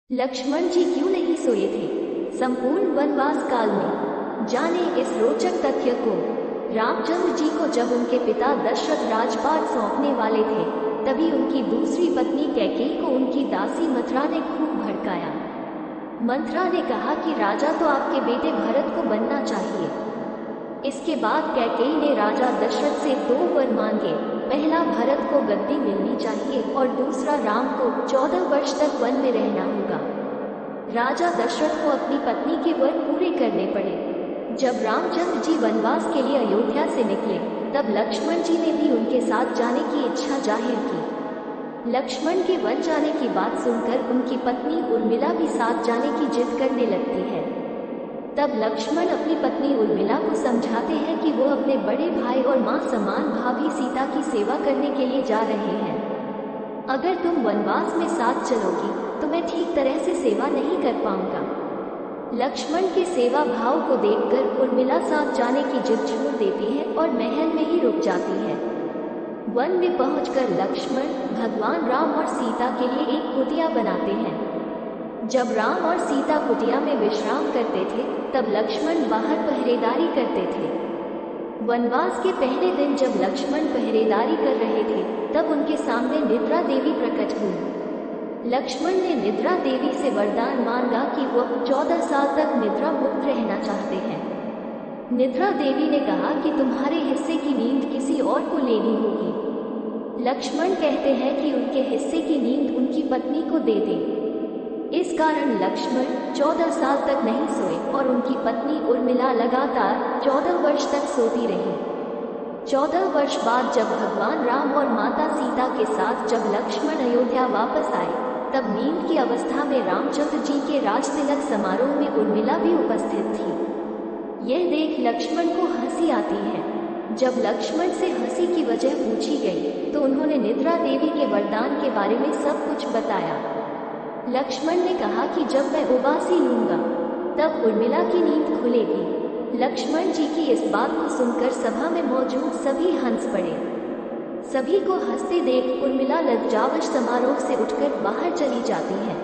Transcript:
लक्ष्मण जी क्यों नहीं सोए थे संपूर्ण वनवास काल में? जाने इस रोचक तथ्य को। रामचंद्र जी को जब उनके पिता दशरथ राजपाट सौंपने वाले थे, तभी उनकी दूसरी पत्नी कैकेयी को उनकी दासी मंथरा ने खूब भड़काया। मंथरा ने कहा कि राजा तो आपके बेटे भरत को बनना चाहिए। इसके बाद कैकेयी ने राजा दशरथ से 2 वर मांगे। पहला, भरत को गद्दी मिलनी चाहिए और दूसरा, राम को 14 वर्ष तक वन में रहना होगा। राजा दशरथ को अपनी पत्नी के वर पूरे करने पड़े। जब रामचंद्र जी वनवास के लिए अयोध्या से निकले, तब लक्ष्मण जी ने भी उनके साथ जाने की इच्छा जाहिर की। लक्ष्मण के वन जाने की बात सुनकर उनकी पत्नी उर्मिला भी साथ जाने की जिद करने लगती है। तब लक्ष्मण अपनी पत्नी उर्मिला को समझाते हैं कि वो अपने बड़े भाई और मां समान भाभी सीता की सेवा करने के लिए जा रहे हैं। अगर तुम वनवास में साथ चलोगी तो मैं ठीक तरह से सेवा नहीं कर पाऊंगा। लक्ष्मण के सेवा भाव को देखकर उर्मिला साथ जाने की जिद छोड़ देती है और महल में ही रुक जाती है। वन में पहुंचकर लक्ष्मण भगवान राम और सीता के लिए एक कुटिया बनाते हैं। जब राम और सीता कुटिया में विश्राम करते थे, तब लक्ष्मण बाहर पहरेदारी करते थे। वनवास के पहले दिन जब लक्ष्मण पहरेदारी कर रहे थे, तब उनके सामने निद्रा देवी प्रकट हुई। लक्ष्मण ने निद्रा देवी से वरदान मांगा कि वो 14 साल तक निद्रा मुक्त रहना चाहते हैं। निद्रा देवी ने कहा कि तुम्हारे हिस्से की नींद किसी और को लेनी होगी। लक्ष्मण कहते हैं कि उनके हिस्से की नींद उनकी पत्नी को दे दें। इस कारण लक्ष्मण 14 साल तक नहीं सोए और उनकी पत्नी उर्मिला लगातार 14 वर्ष तक सोती रही। 14 वर्ष बाद जब भगवान राम और माता सीता के साथ जब लक्ष्मण अयोध्या वापस आए, तब नींद की अवस्था में रामचंद्र जी के राजतिलक समारोह में उर्मिला भी उपस्थित थी। यह देख लक्ष्मण को हंसी आती है। जब लक्ष्मण से हंसी की वजह पूछी गई, तो उन्होंने निद्रा देवी के वरदान के बारे में सब कुछ बताया। लक्ष्मण ने कहा कि जब मैं उबासी लूंगा, तब उर्मिला की नींद खुलेगी। लक्ष्मण जी की इस बात को सुनकर सभा में मौजूद सभी हंस पड़े। सभी को हंसते देख उर्मिला लज्जावश समारोह से उठकर बाहर चली जाती है।